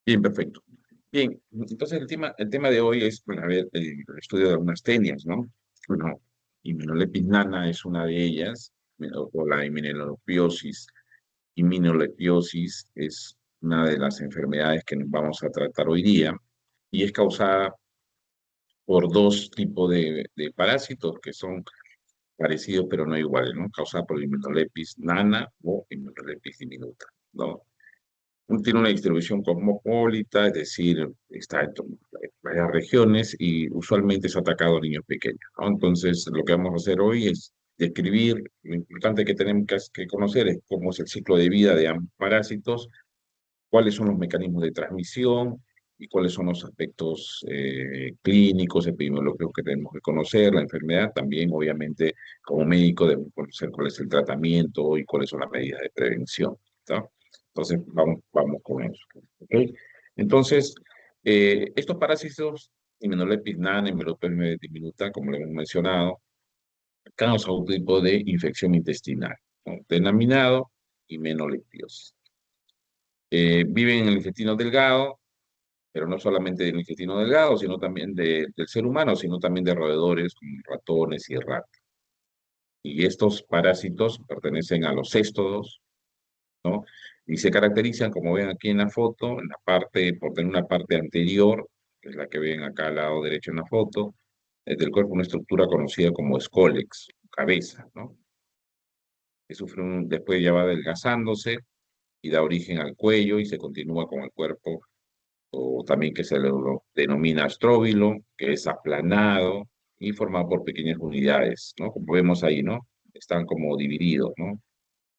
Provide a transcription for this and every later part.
Bien, perfecto. Bien, entonces el tema de hoy es, bueno, a ver, el estudio de algunas tenias, ¿no? Bueno, Immunolepis nana es una de ellas, o la immunolepiosis es una de las enfermedades que nos vamos a tratar hoy día y es causada por dos tipos de parásitos que son parecidos pero no iguales, ¿no? Causada por Immunolepis nana o Immunolepis diminuta, ¿no? Tiene una distribución cosmopolita, es decir, está en varias regiones y usualmente es atacado a niños pequeños, ¿no? Entonces, lo que vamos a hacer hoy es describir, lo importante que tenemos que conocer es cómo es el ciclo de vida de ambos parásitos, cuáles son los mecanismos de transmisión y cuáles son los aspectos clínicos, epidemiológicos que tenemos que conocer, la enfermedad. También, obviamente, como médico debemos conocer cuál es el tratamiento y cuáles son las medidas de prevención, ¿no? Entonces, vamos con eso. ¿Ok? Entonces, estos parásitos, Immunolepis nana, Immunolepis diminuta, como le hemos mencionado, causan un tipo de infección intestinal, ¿no? Denominado himenolepiosis. Viven en el intestino delgado, pero no solamente del intestino delgado, sino también del ser humano, sino también de roedores como ratones y ratas. Y estos parásitos pertenecen a los céstodos, ¿no? Y se caracterizan, como ven aquí en la foto, en la parte, por tener una parte anterior, que es la que ven acá al lado derecho en la foto, del cuerpo una estructura conocida como escólex, cabeza, ¿no? Que sufre después ya va adelgazándose y da origen al cuello y se continúa con el cuerpo o también que se lo denomina astróbilo, que es aplanado y formado por pequeñas unidades, ¿no? Como vemos ahí, ¿no? Están como divididos, ¿no?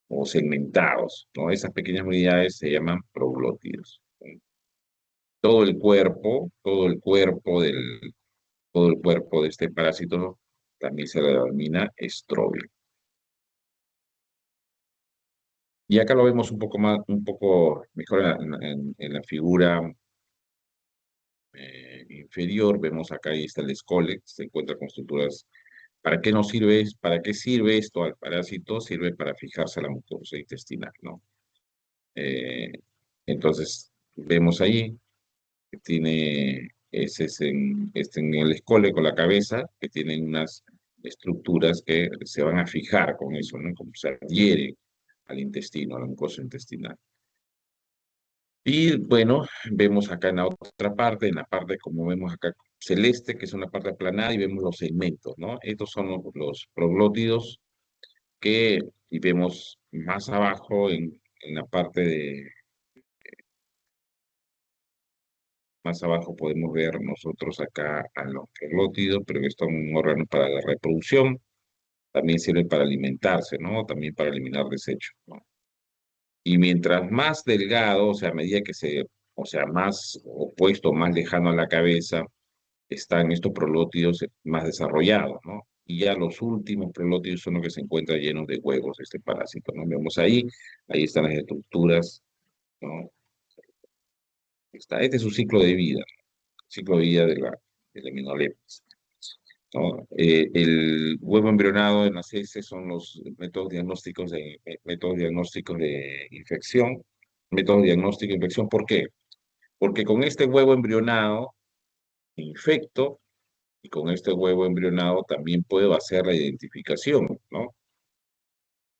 O segmentados, ¿no? Esas pequeñas unidades se llaman proglótidos. Todo el cuerpo de este parásito también se le denomina estróbilo. Y acá lo vemos un poco más, un poco mejor en la figura inferior, vemos acá ahí está el escole, se encuentra con estructuras. ¿Para qué nos sirve? ¿Para qué sirve esto al parásito? Sirve para fijarse a la mucosa intestinal, ¿no? Eh, entonces, vemos ahí que tiene, ese es en el escole con la cabeza, que tienen unas estructuras que se van a fijar con eso, ¿no? Como se adhieren al intestino, a la mucosa intestinal. Y bueno, vemos acá en la otra parte, en la parte como vemos acá celeste, que es una parte aplanada, y vemos los segmentos, ¿no? Estos son los proglótidos y vemos más abajo en la parte más abajo podemos ver nosotros acá a los proglótidos, pero que son un órgano para la reproducción, también sirve para alimentarse, ¿no? También para eliminar desechos, ¿no? Y mientras más delgado, o sea, a medida o sea, más opuesto, más lejano a la cabeza, están estos proglótidos más desarrollados, ¿no? Y ya los últimos proglótidos son los que se encuentran llenos de huevos, este parásito, ¿no? Vemos ahí están las estructuras, ¿no? Este es su ciclo de vida, ciclo de vida de la Immunolepis, ¿no? El huevo embrionado en las heces son los métodos diagnósticos de infección, métodos diagnósticos de infección, ¿por qué? Porque con este huevo embrionado infecto y con este huevo embrionado también puedo hacer la identificación, ¿no?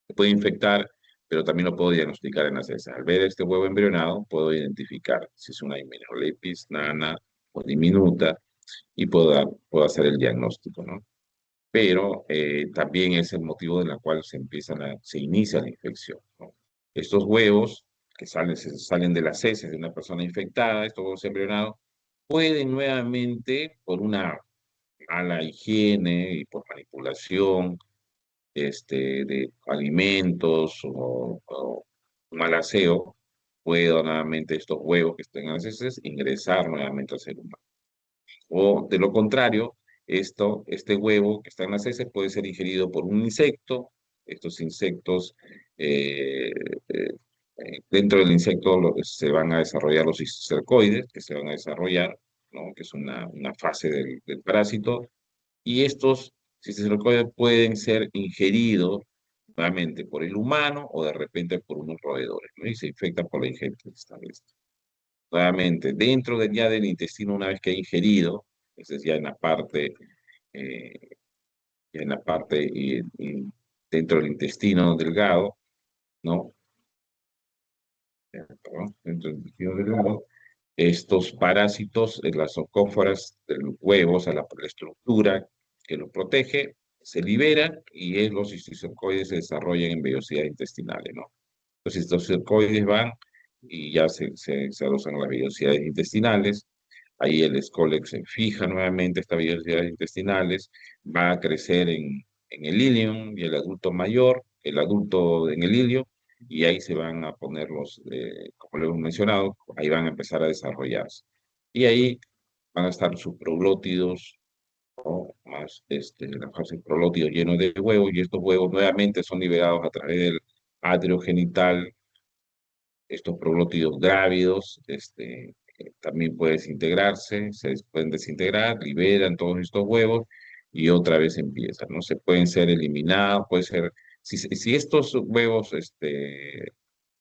Se puede infectar, pero también lo puedo diagnosticar en las heces. Al ver este huevo embrionado, puedo identificar si es una Immunolepis nana o diminuta y puedo hacer el diagnóstico, ¿no? Pero también es el motivo de la cual se inicia la infección, ¿no? Estos huevos que salen de las heces de una persona infectada, estos huevos embrionados, pueden nuevamente, por una mala higiene y por manipulación de alimentos o mal aseo, puedo nuevamente estos huevos que estén en las heces ingresar nuevamente al ser humano. O de lo contrario, este huevo que está en las heces puede ser ingerido por un insecto. Estos insectos, eh, eh, dentro del insecto se van a desarrollar los cisticercoides, que se van a desarrollar, ¿no? Que es una fase del parásito. Y estos cisticercoides pueden ser ingeridos nuevamente por el humano o de repente por unos roedores, ¿no? Y se infectan por la ingesta de esta vez. nuevamente, dentro ya del intestino, una vez que ha ingerido, esa es eh, ya en la parte dentro del intestino delgado, ¿no? Perdón, dentro del intestino delgado, estos parásitos, las ocóforas de los huevos, a la estructura que los protege, se liberan y los cisticercoides se desarrollan en vellosidades intestinales, ¿no? Los cisticercoides van y ya se adosan a las vellosidades intestinales. Ahí el escólex se fija nuevamente estas vellosidades intestinales, va a crecer en el ilium y el adulto mayor, el adulto en el ilio, y ahí se van a poner como lo hemos mencionado, ahí van a empezar a desarrollarse. Y ahí van a estar sus proglótidos, ¿no? Más la fase proglótido lleno de huevos, y estos huevos nuevamente son liberados a través del atrio genital, estos proglótidos grávidos, también pueden desintegrarse, se pueden desintegrar, liberan todos estos huevos y otra vez empiezan, ¿no? Se pueden ser eliminados, puede ser, si estos huevos,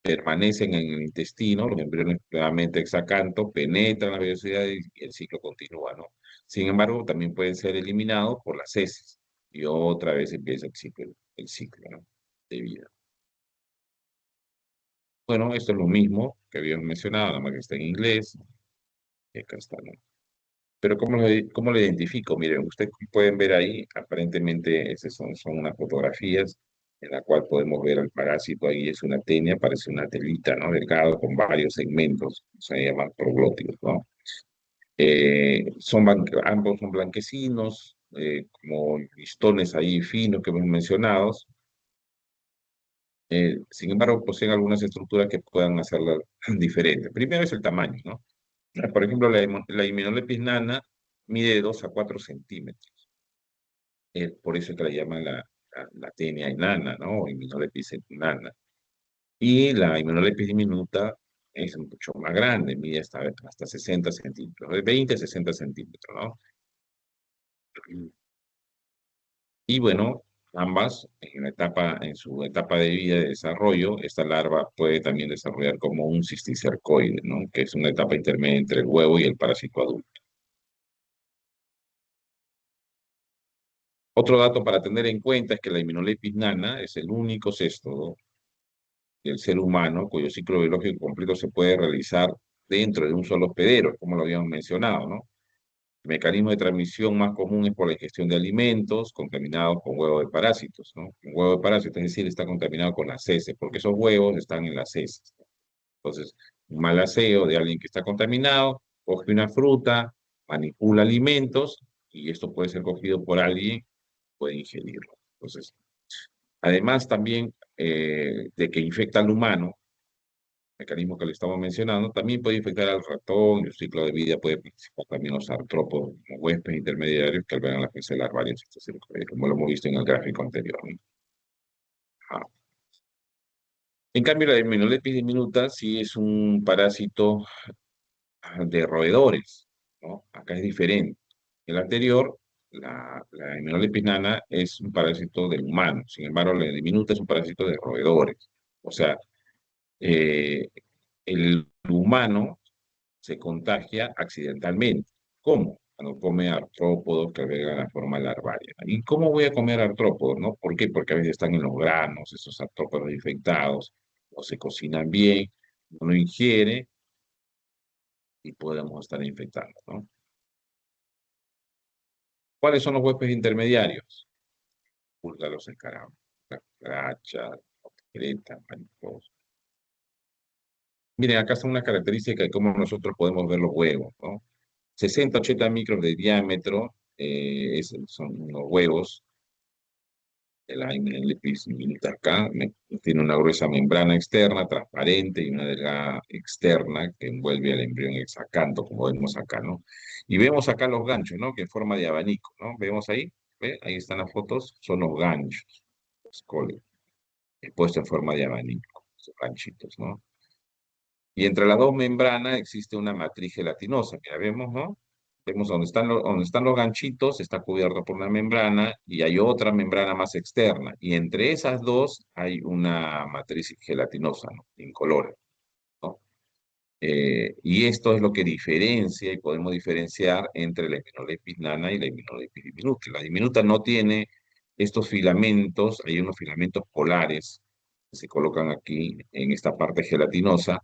permanecen en el intestino, los embriones nuevamente exacanto, penetran las vellosidades y el ciclo continúa, ¿no? Sin embargo, también pueden ser eliminados por las heces y otra vez empieza el ciclo, ¿no? De vida. Bueno, esto es lo mismo que habíamos mencionado, nada más que está en inglés, y acá está, ¿no? Pero ¿cómo lo identifico? Miren, ustedes pueden ver ahí, aparentemente esas son unas fotografías en la cual podemos ver al parásito, ahí es una tenia, parece una telita, ¿no? Delgado con varios segmentos, se llaman proglótidos, ¿no? Ambos son blanquecinos, como listones ahí finos que hemos mencionado. Sin embargo, poseen algunas estructuras que puedan hacerla diferente. Primero es el tamaño, ¿no? Por ejemplo, la Hymenopteris nana mide de 2 a 4 centímetros. Por eso es que la llaman la tenia enana, ¿no? O Hymenopteris nana. Y la Hymenopteris diminuta es mucho más grande, mide hasta 60 centímetros, de 20 a 60 centímetros, ¿no? Y bueno, ambas, en su etapa de vida de desarrollo, esta larva puede también desarrollar como un cisticercoide, ¿no? Que es una etapa intermedia entre el huevo y el parásito adulto. Otro dato para tener en cuenta es que la Hymenopteris nana es el único cesto del ser humano cuyo ciclo biológico completo se puede realizar dentro de un solo hospedero, como lo habíamos mencionado, ¿no? El mecanismo de transmisión más común es por la ingestión de alimentos contaminados con huevos de parásitos, ¿no? Un huevo de parásitos, es decir, está contaminado con las heces, porque esos huevos están en las heces. Entonces, un mal aseo de alguien que está contaminado, coge una fruta, manipula alimentos, y esto puede ser cogido por alguien, puede ingerirlo. Entonces, además también de que infecta al humano, mecanismo que le estamos mencionando, también puede infectar al ratón, y el ciclo de vida puede participar también los artrópodos, como huéspedes intermediarios que albergan la fase larvaria, como lo hemos visto en el gráfico anterior, ¿no? Ah. En cambio, la Hymenopteris diminuta sí es un parásito de roedores, ¿no? Acá es diferente. El anterior, la Hymenopteris nana, es un parásito del humano, sin embargo, la diminuta es un parásito de roedores. O sea, eh, el humano se contagia accidentalmente. ¿Cómo? Cuando come artrópodos que albergan la forma larvaria. ¿Y cómo voy a comer artrópodos, no? ¿Por qué? Porque a veces están en los granos, esos artrópodos infectados, o se cocinan bien, uno ingiere y podemos estar infectando, ¿no? ¿Cuáles son los huéspedes intermediarios? Los escarabajos, las cucarachas, creta, mariposas. Miren, acá está una característica de cómo nosotros podemos ver los huevos, ¿no? 60-80 micros de diámetro son los huevos. El Hymenopteris diminuta acá tiene una gruesa membrana externa, transparente, y una delgada externa que envuelve al embrión hexacanto, como vemos acá, ¿no? Y vemos acá los ganchos, ¿no? Que en forma de abanico, ¿no? Vemos ahí, ¿ve? Ahí están las fotos, son los ganchos, los cólicos, puesto en forma de abanico, esos ganchitos, ¿no? Y entre las dos membranas existe una matriz gelatinosa, mira, vemos, ¿no? Vemos donde están los ganchitos, está cubierto por una membrana y hay otra membrana más externa. Y entre esas dos hay una matriz gelatinosa, ¿no? Incolora, ¿no? Y esto es lo que diferencia y podemos diferenciar entre la Heminolepis nana y la Heminolepis diminuta. La diminuta no tiene estos filamentos, hay unos filamentos polares que se colocan aquí en esta parte gelatinosa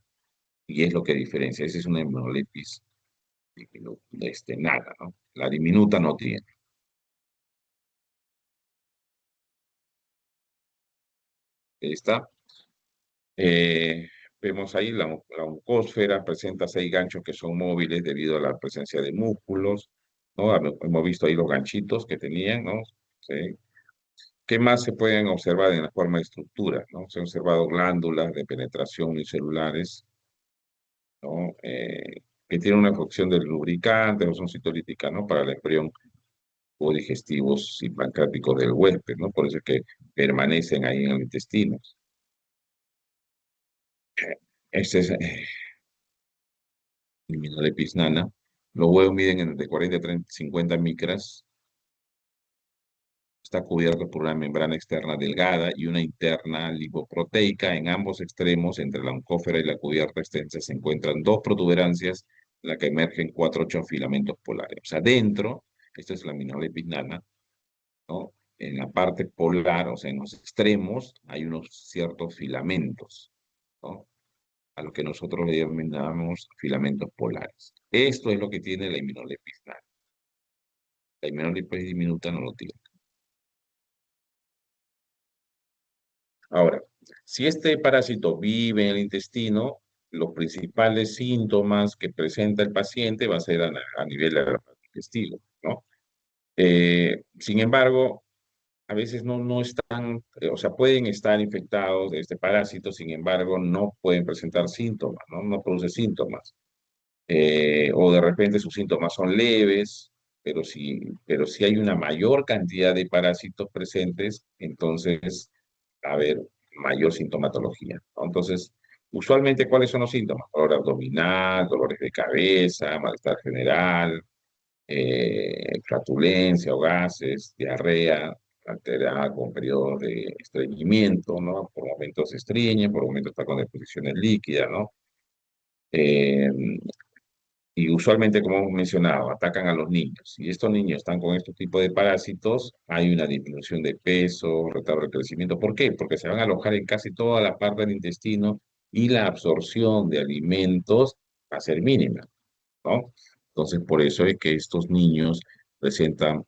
y es lo que diferencia. Esa es una Heminolepis nana, ¿no? La diminuta no tiene. Ahí está. Eh, Vemos ahí la oncósfera, presenta 6 ganchos que son móviles debido a la presencia de músculos, ¿no? Hemos visto ahí los ganchitos que tenían, ¿no? Sí. ¿Qué más se pueden observar en la forma de estructura, ¿no? Se han observado glándulas de penetración unicelulares, ¿no? Que tienen una función de lubricante, o son citolítica, ¿no? Para el embrión o digestivos y pancreáticos del huésped, ¿no? Por eso es que permanecen ahí en el intestino. Este es Heminolepis nana. Los huevos miden de 40 a 30, 50 micras. Está cubierto por una membrana externa delgada y una interna lipoproteica. En ambos extremos, entre la oncósfera y la cubierta extensa, se encuentran dos protuberancias en las que emergen 4 o 8 filamentos polares. O sea, dentro, esto es la Heminolepis nana, ¿no? En la parte polar, o sea, en los extremos, hay unos ciertos filamentos, ¿no? A lo que nosotros le denominamos filamentos polares. Esto es lo que tiene la Heminolepis nana. La Heminolepis diminuta no lo tiene. Ahora, si este parásito vive en el intestino, los principales síntomas que presenta el paciente va a ser a nivel del intestino, ¿no? Sin embargo, a veces no están, o sea, pueden estar infectados de este parásito, sin embargo, no pueden presentar síntomas, ¿no? No produce síntomas. O de repente sus síntomas son leves, pero si hay una mayor cantidad de parásitos presentes, entonces va a haber mayor sintomatología, ¿no? Entonces, usualmente, ¿cuáles son los síntomas? Dolor abdominal, dolores de cabeza, malestar general, flatulencia o gases, diarrea, alterada con periodos de estreñimiento, ¿no? Por momentos se estreñe, por momentos está con deposiciones líquidas, ¿no? Eh, y usualmente, como hemos mencionado, atacan a los niños. Si estos niños están con estos tipos de parásitos, hay una disminución de peso, retardo de crecimiento. ¿Por qué? Porque se van a alojar en casi toda la parte del intestino y la absorción de alimentos va a ser mínima, ¿no? Entonces, por eso es que estos niños presentan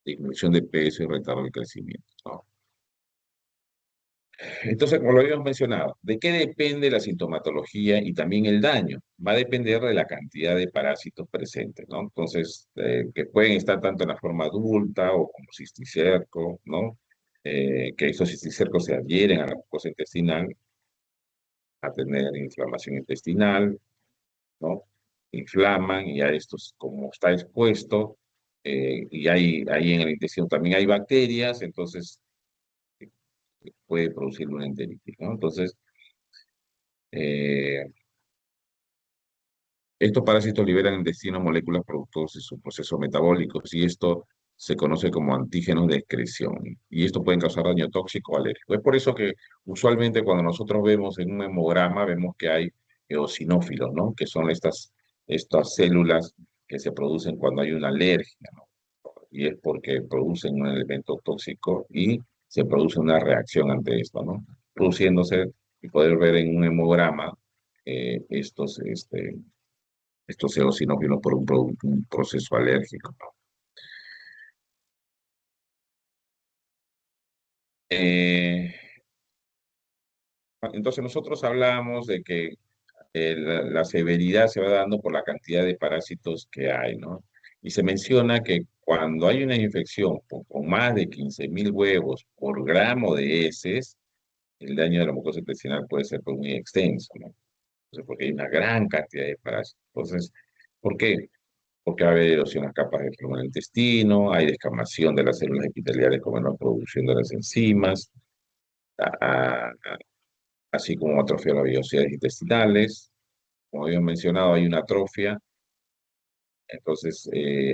disminución de peso y retardo de crecimiento, ¿no? Entonces, como lo habíamos mencionado, ¿de qué depende la sintomatología y también el daño? Va a depender de la cantidad de parásitos presentes, ¿no? Entonces, que pueden estar tanto en la forma adulta o como cisticerco, ¿no? Que estos cisticercos se adhieren a la mucosa intestinal, a tener inflamación intestinal, ¿no? Inflaman y a estos, como está expuesto, y ahí en el intestino también hay bacterias, entonces puede producir una enteritis, ¿no? Entonces, eh, estos parásitos liberan en el intestino moléculas productores de sus procesos metabólicos y esto se conoce como antígenos de excreción. Y esto puede causar daño tóxico o alérgico. Es por eso que usualmente cuando nosotros vemos en un hemograma, vemos que hay eosinófilos, ¿no? Que son estas células que se producen cuando hay una alergia, ¿no? Y es porque producen un elemento tóxico y se produce una reacción ante esto, ¿no? Produciéndose y poder ver en un hemograma estos eosinófilos por un proceso alérgico, ¿no? Eh, entonces nosotros hablamos de que la severidad se va dando por la cantidad de parásitos que hay, ¿no? Y se menciona que cuando hay una infección con más de 15.000 huevos por gramo de heces, el daño de la mucosa intestinal puede ser pues, muy extenso, ¿no? Entonces, porque hay una gran cantidad de parásitos. Entonces, ¿por qué? Porque va a haber erosión en las capas de flora del intestino, hay descamación de las células epiteliales con menor producción de las enzimas, a- a- así como atrofia de las vellosidades intestinales. Como habíamos mencionado, hay una atrofia, entonces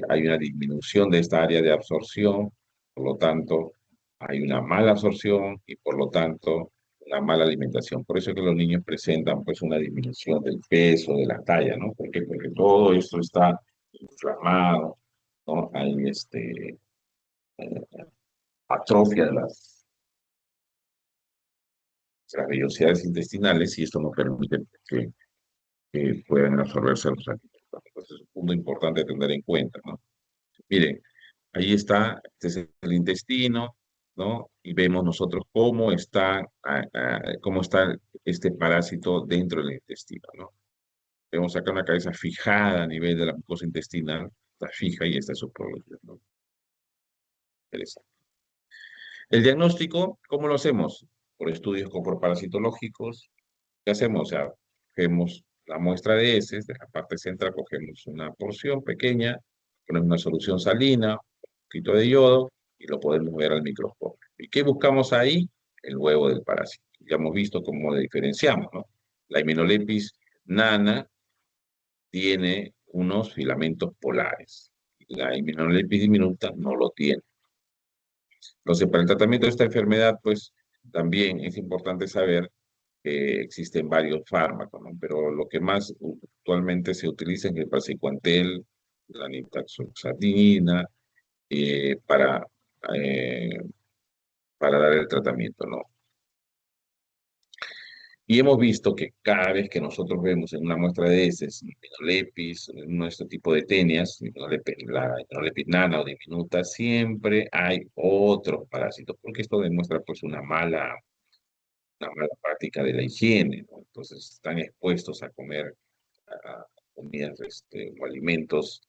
hay una disminución de esta área de absorción, por lo tanto, hay una mala absorción y por lo tanto una mala alimentación. Por eso es que los niños presentan pues una disminución del peso, de la talla, ¿no? ¿Por qué? Porque todo esto está inflamado, ¿no? Hay atrofia de las vellosidades intestinales y esto no permite que puedan absorberse los alimentos. Entonces es un punto importante a tener en cuenta, ¿no? Miren, ahí está, este es el intestino, ¿no? Y vemos nosotros cómo está este parásito dentro del intestino, ¿no? Vemos acá una cabeza fijada a nivel de la mucosa intestinal, está fija y esta es su población, ¿no? Interesante. El diagnóstico, ¿cómo lo hacemos? Por estudios parasitológicos. ¿Qué hacemos? O sea, cogemos la muestra de heces, de la parte central cogemos una porción pequeña, ponemos una solución salina, un poquito de yodo y lo podemos ver al microscopio. ¿Y qué buscamos ahí? El huevo del parásito. Ya hemos visto cómo le diferenciamos, ¿no? La Hymenolepis nana tiene unos filamentos polares. La Hymenolepis diminuta no lo tiene. Entonces, para el tratamiento de esta enfermedad, pues también es importante saber que existen varios fármacos, ¿no? Pero lo que más actualmente se utiliza es el praziquantel, la nitazoxanida, eh, para, eh, para dar el tratamiento, ¿no? Y hemos visto que cada vez que nosotros vemos en una muestra de heces, Hymenolepis, nuestro tipo de tenias, la Hymenolepis nana o diminuta, siempre hay otros parásitos, porque esto demuestra pues una mala práctica de la higiene, ¿no? Entonces están expuestos a comer comidas o alimentos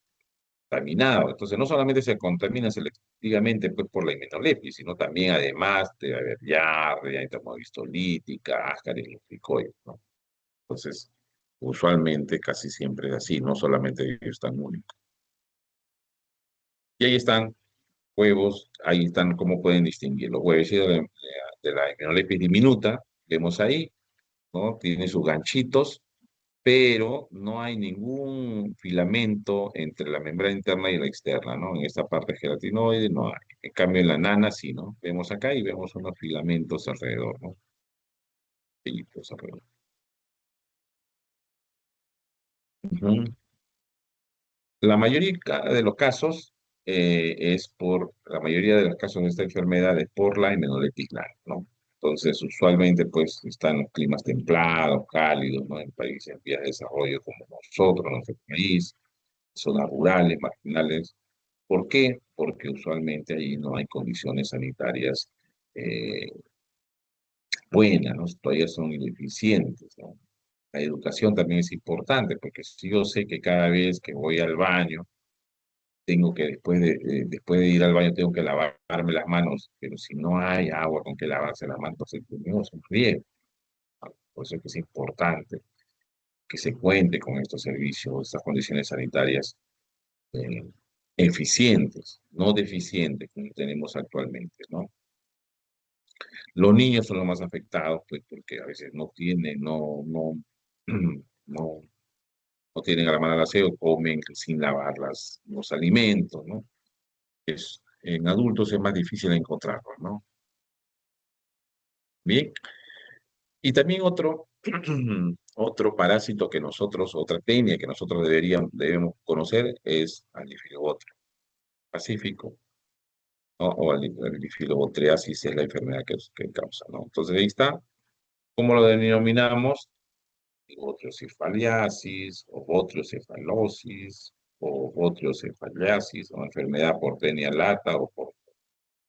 contaminados. Entonces no solamente se contamina selectivamente pues, por la himenolepis, sino también además de haber diarrea, entomogistolítica, ascaris lumbricoides, ¿no? Entonces, usualmente casi siempre es así, no solamente ellos están únicos. Y ahí están huevos, ahí están cómo pueden distinguir los huevos de la himenolepis diminuta, vemos ahí, ¿no? Tiene sus ganchitos, pero no hay ningún filamento entre la membrana interna y la externa, ¿no? En esta parte gelatinoide no hay. En cambio, en la nana sí, ¿no? Vemos acá y vemos unos filamentos alrededor, ¿no? Pellitos alrededor. Ujú. La mayoría de los casos la mayoría de los casos de esta enfermedad es por la hemenoleptis ¿no? Entonces, usualmente, pues, están los climas templados, cálidos, ¿no? En países en vías de desarrollo como nosotros, nuestro país, zonas rurales, marginales. ¿Por qué? Porque usualmente ahí no hay condiciones sanitarias eh, buenas, ¿no? Todavía son ineficientes, ¿no? La educación también es importante, porque si yo sé que cada vez que voy al baño, tengo que después de ir al baño, tengo que lavarme las manos, pero si no hay agua con que lavarse las manos, entonces tenemos un riesgo. Por eso es que es importante que se cuente con estos servicios, estas condiciones sanitarias eh, eficientes, no deficientes como tenemos actualmente, ¿no? Los niños son los más afectados, pues, porque a veces no, no tienen a la mano el aseo, comen sin lavar los alimentos, ¿no? En adultos es más difícil encontrarlos, ¿no? Bien, y también otro parásito que otra tenia que nosotros debemos conocer es Anifilobotria pacífico, ¿no? O Anifilobotreasis es la enfermedad que causa, ¿no? Entonces ahí está. ¿Cómo lo denominamos? Botriocefaliasis, o botriocefalosis, o botriocefaliasis, o enfermedad por tenia lata o por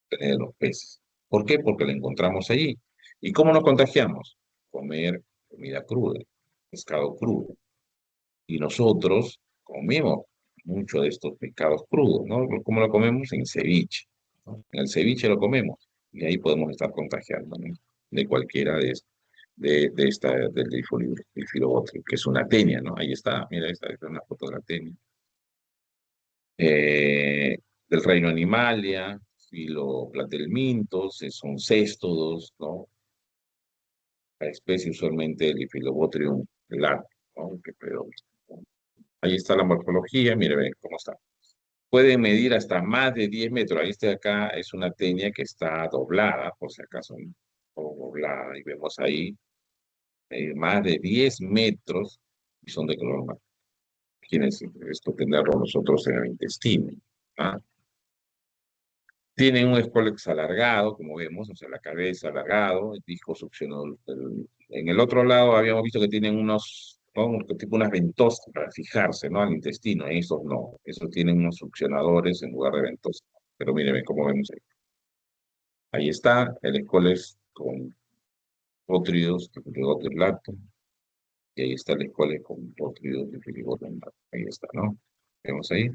tenia de los peces. ¿Por qué? Porque la encontramos allí. ¿Y cómo nos contagiamos? Comer comida cruda, pescado crudo. Y nosotros comemos mucho de estos pescados crudos, ¿no? ¿Cómo lo comemos? En ceviche, ¿no? En el ceviche lo comemos y ahí podemos estar contagiando, ¿no? De cualquiera del difilobotrio, que es una tenia, ¿no? Ahí está, mira, esta es una foto de la tenia. Eh, del reino Animalia, Filoplatelmintos, son céstodos, ¿no? La especie usualmente del Filobotrium largo, ¿no? Que predomina, ¿no? Ahí está la morfología, mire, ven cómo está. Puede medir hasta más de 10 metros. Ahí está acá, es una tenia que está doblada, por si acaso, ¿no? poblada, y vemos ahí más de 10 metros y son de color marrón. Imagínense esto tenerlo nosotros en el intestino. ¿Ah? Tienen un escólex alargado, como vemos, o sea, la cabeza alargado, el disco succionador. En el otro lado habíamos visto que tienen unos, ¿no? Tipo unas ventosas para fijarse, ¿no? Al intestino. Esos no, esos tienen unos succionadores en lugar de ventosas. Pero miren cómo vemos ahí. Ahí está el escólex con pótridos de Filigoto y ahí está el escólex con pótridos de Filigoto. Ahí está, ¿no? Vemos ahí.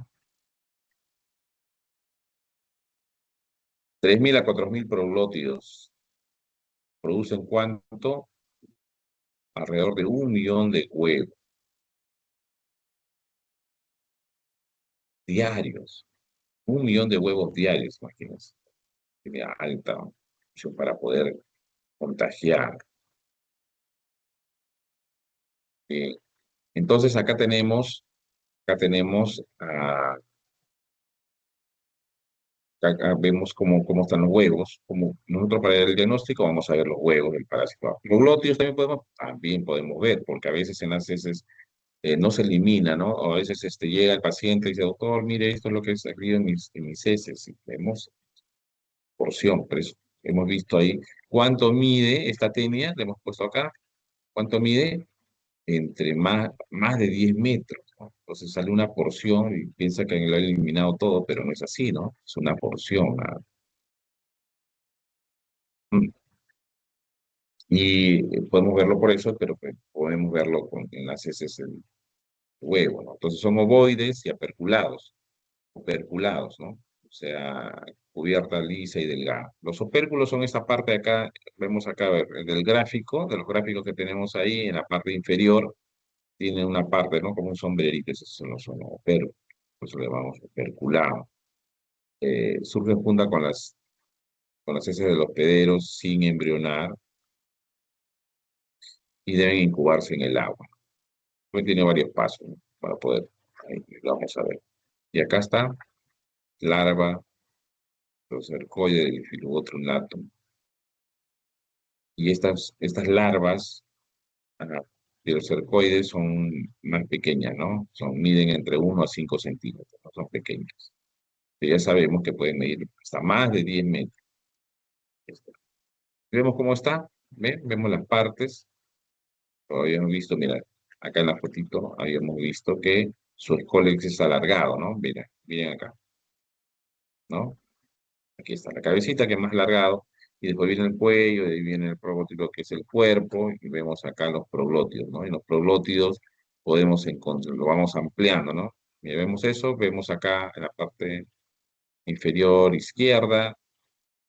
3.000 a 4.000 proglótidos. ¿Producen cuánto? Alrededor de 1 millón de huevos diarios. 1 millón de huevos diarios, imagínense. Tiene alta opción para poder contagiar. Bien. Entonces acá tenemos, acá vemos cómo están los huevos. Como nosotros para el diagnóstico vamos a ver los huevos del parásito. Los glótidos también podemos ver, porque a veces en las heces no se elimina, ¿no? O a veces llega el paciente y dice, doctor, mire, esto es lo que es salido en mis heces. Y vemos porción, pero hemos visto ahí cuánto mide esta tenia, le hemos puesto acá, cuánto mide entre más de 10 metros, ¿no? Entonces sale una porción y piensa que lo ha eliminado todo, pero no es así, ¿no? Es una porción. Mm. Y podemos verlo por eso, pero pues, podemos verlo en las heces del huevo, ¿no? Entonces son ovoides y operculados, ¿no? O sea, cubierta lisa y delgada. Los opérculos son esta parte de acá, vemos acá del gráfico, de los gráficos que tenemos ahí, en la parte inferior, tiene una parte, ¿no? Como un sombrerito, esos son los opérculos, por eso le llamamos operculado. Surge junta con las heces de los hospederos sin embrionar y deben incubarse en el agua. Pues tiene varios pasos, ¿no? Para poder, ahí lo vamos a ver. Y acá está, larva, los cercoides del Phyllobothrum latum. Y estas larvas de los cercoides son más pequeñas, ¿no? Miden entre 1 a 5 centímetros, ¿no? Son pequeñas. Pero ya sabemos que pueden medir hasta más de 10 metros. Vemos cómo está, ¿ven? Vemos las partes. Habíamos visto, mira, acá en la fotito habíamos visto que su escólex es alargado, ¿no? Mira, miren acá, ¿no? Aquí está la cabecita que es más alargado, y después viene el cuello, de ahí viene el proglótido que es el cuerpo, y vemos acá los proglótidos, ¿no? Y los proglótidos podemos encontrar, lo vamos ampliando, ¿no? Mira, vemos eso, vemos acá en la parte inferior izquierda,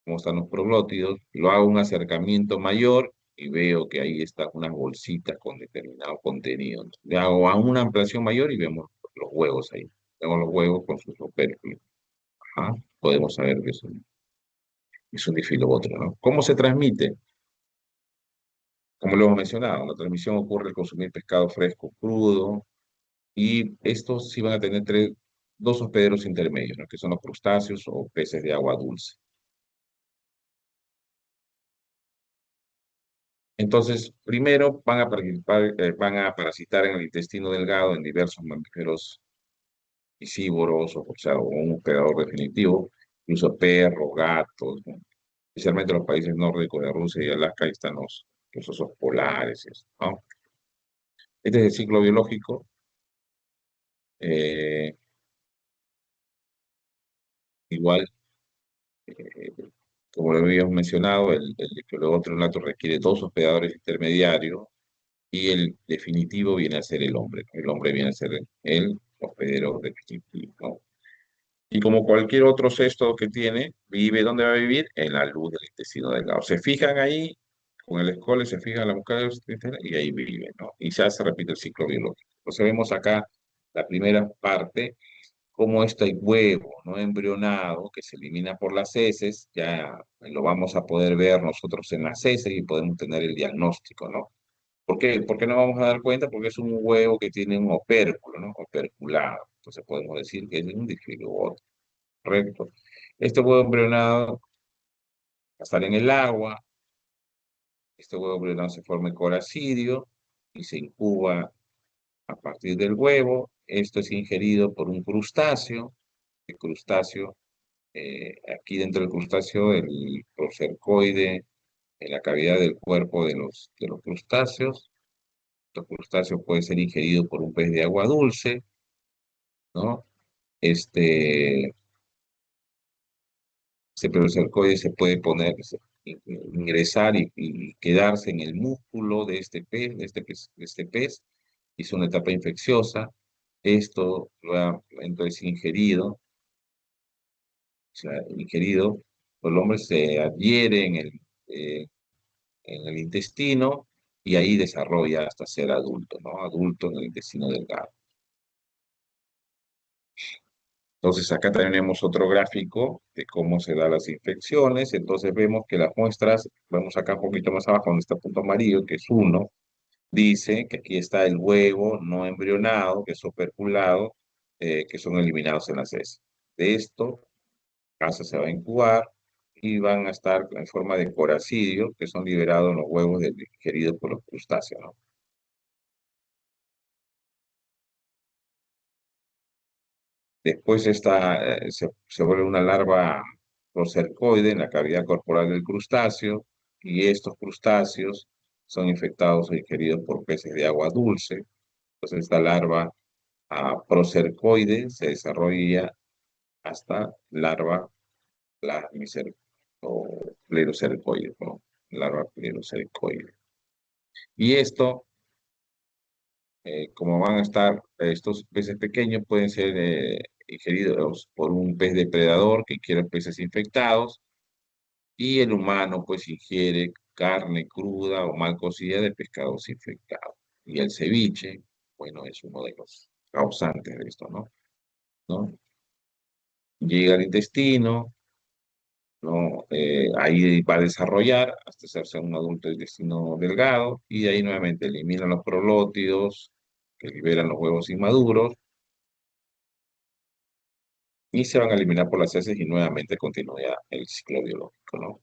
cómo están los proglótidos, lo hago un acercamiento mayor y veo que ahí están unas bolsitas con determinado contenido. Le hago aún una ampliación mayor y vemos los huevos ahí. Vemos los huevos con sus opérculos. Ajá. Podemos saber que es un difilobotro, ¿no? ¿Cómo se transmite? Como lo hemos mencionado, la transmisión ocurre al consumir pescado fresco, crudo, y estos sí van a tener dos hospederos intermedios, ¿no? Que son los crustáceos o peces de agua dulce. Entonces, primero van a parasitar en el intestino delgado en diversos mamíferos piscívoros, o un hospedador definitivo, incluso perros, gatos, ¿no? Especialmente en los países nórdicos de Rusia y Alaska, ahí están los osos polares, y eso, ¿no? Este es el ciclo biológico. eh, Igual, eh, como lo habíamos mencionado, el otro nato requiere dos hospedadores intermediarios y el definitivo viene a ser el hombre, ¿no? El hombre viene a ser el hospedero definitivo, ¿no? Y como cualquier otro cesto que tiene, vive donde va a vivir, en la luz del intestino delgado. Se fijan ahí, con el escole, se fijan en la muesca del intestino y ahí vive, ¿no? Y ya se repite el ciclo biológico. Entonces vemos acá la primera parte, como este huevo no embrionado que se elimina por las heces, ya lo vamos a poder ver nosotros en las heces y podemos tener el diagnóstico, ¿no? ¿Por qué? ¿Por qué nos vamos a dar cuenta? Porque es un huevo que tiene un opérculo, ¿no? Operculado. Entonces podemos decir que es un difiligote, correcto. Este huevo embrionado va a estar en el agua, Este huevo embrionado se forma el coracidio y se incuba a partir del huevo. Esto es ingerido por un crustáceo. El crustáceo, aquí dentro del crustáceo, el procercoide en la cavidad del cuerpo de los crustáceos. Los crustáceos puede ser ingerido por un pez de agua dulce, ¿no? Este, ese procercoide se puede poner, ingresar y quedarse en el músculo de este pez, y es una etapa infecciosa. Esto luego, entonces ingerido, o sea, ingerido, el hombre se adhiere eh, en el intestino y ahí desarrolla hasta ser adulto, ¿no? Adulto en el intestino delgado. Entonces acá tenemos otro gráfico de cómo se dan las infecciones. Entonces vemos que las muestras, vamos acá un poquito más abajo donde está el punto amarillo, que es uno, dice que aquí está el huevo no embrionado, que es operculado, que son eliminados en las heces. De esto, casa se va a incubar y van a estar en forma de coracidio, que son liberados en los huevos ingeridos por los crustáceos, ¿no? Después se vuelve una larva procercoide en la cavidad corporal del crustáceo y estos crustáceos son infectados o ingeridos por peces de agua dulce. Entonces esta larva procercoide se desarrolla hasta larva plamicer o plerocercoide, ¿no? Larva plerocercoide. Y esto, como van a estar estos peces pequeños, pueden ser ingeridos por un pez depredador que quiera peces infectados, y el humano pues ingiere carne cruda o mal cocida de pescados infectados. Y el ceviche, bueno, es uno de los causantes de esto, ¿no? ¿No? Llega al intestino, ¿no? Ahí va a desarrollar hasta hacerse un adulto de intestino delgado y de ahí nuevamente eliminan los prolótidos que liberan los huevos inmaduros y se van a eliminar por las heces y nuevamente continúa el ciclo biológico, ¿no?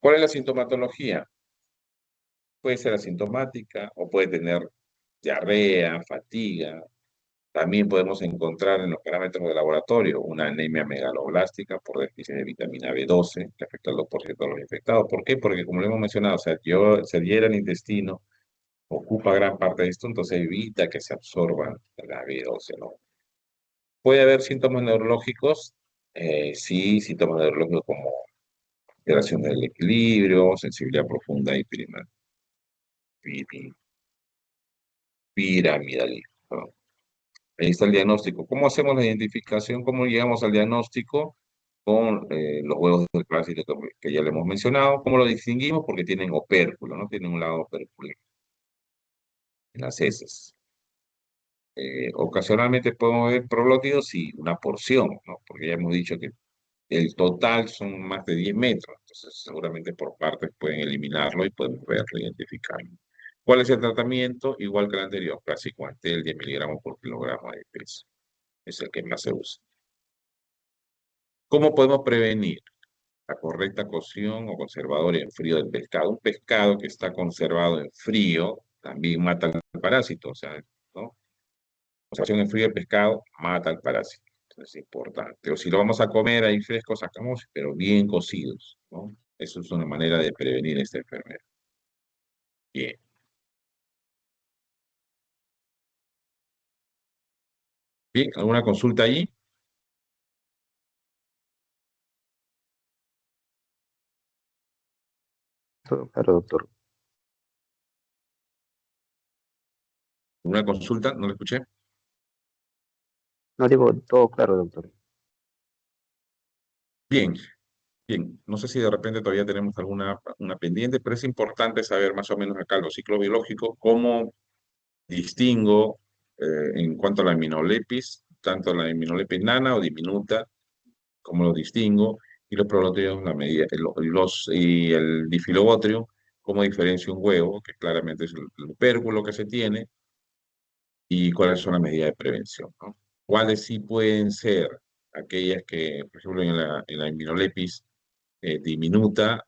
¿Cuál es la sintomatología? Puede ser asintomática o puede tener diarrea, fatiga. También podemos encontrar en los parámetros de laboratorio una anemia megaloblástica por déficit de vitamina B12, que afecta al 2% de los infectados. ¿Por qué? Porque como lo hemos mencionado, se adhiere al intestino, ocupa gran parte de esto, entonces evita que se absorba la B12, ¿no? Puede haber síntomas neurológicos, sí, síntomas neurológicos como alteración del equilibrio, sensibilidad profunda y piramidalismo, ¿no? Ahí está el diagnóstico. ¿Cómo hacemos la identificación? ¿Cómo llegamos al diagnóstico? Con los huevos del parásito que ya le hemos mencionado. ¿Cómo lo distinguimos? Porque tienen opérculo, ¿no? Tienen un lado opérculo en las heces. Ocasionalmente podemos ver prolótidos y una porción, ¿no? Porque ya hemos dicho que el total son más de 10 metros. Entonces, seguramente por partes pueden eliminarlo y podemos verlo, identificarlo. ¿Cuál es el tratamiento? Igual que el anterior, clásico antel, 10 miligramos por kilogramo de peso. Es el que más se usa. ¿Cómo podemos prevenir la correcta cocción o conservador en frío del pescado? Un pescado que está conservado en frío también mata al parásito, o sea, ¿no? Conservación en frío del pescado mata al parásito. Entonces es importante. O si lo vamos a comer ahí fresco, sacamos, pero bien cocidos, ¿no? Eso es una manera de prevenir esta enfermedad. Bien. Bien, ¿alguna consulta allí? Todo claro, doctor. ¿Alguna consulta? No lo escuché. No digo todo claro, doctor. Bien, bien. No sé si de repente todavía tenemos alguna una pendiente, pero es importante saber más o menos acá los ciclos biológicos, cómo distingo en cuanto a la aminolepis, tanto la aminolepis nana o diminuta, cómo lo distingo, y los proteos, la medida, y el difilobotrio, cómo diferencio un huevo, que claramente es el opérculo que se tiene, y cuáles son las medidas de prevención, ¿no? Cuáles sí pueden ser aquellas que, por ejemplo, en la aminolepis diminuta,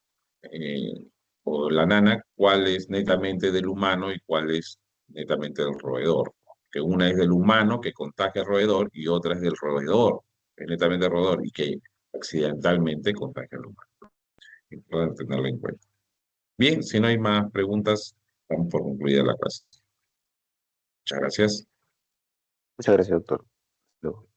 o la nana, cuál es netamente del humano y cuál es netamente del roedor. Que una es del humano que contagia al roedor y otra es del roedor, que es netamente del roedor y que accidentalmente contagia al humano. Pueden tenerlo en cuenta. Bien, si no hay más preguntas, damos por concluida la clase. Muchas gracias. Muchas gracias, doctor. Hasta luego.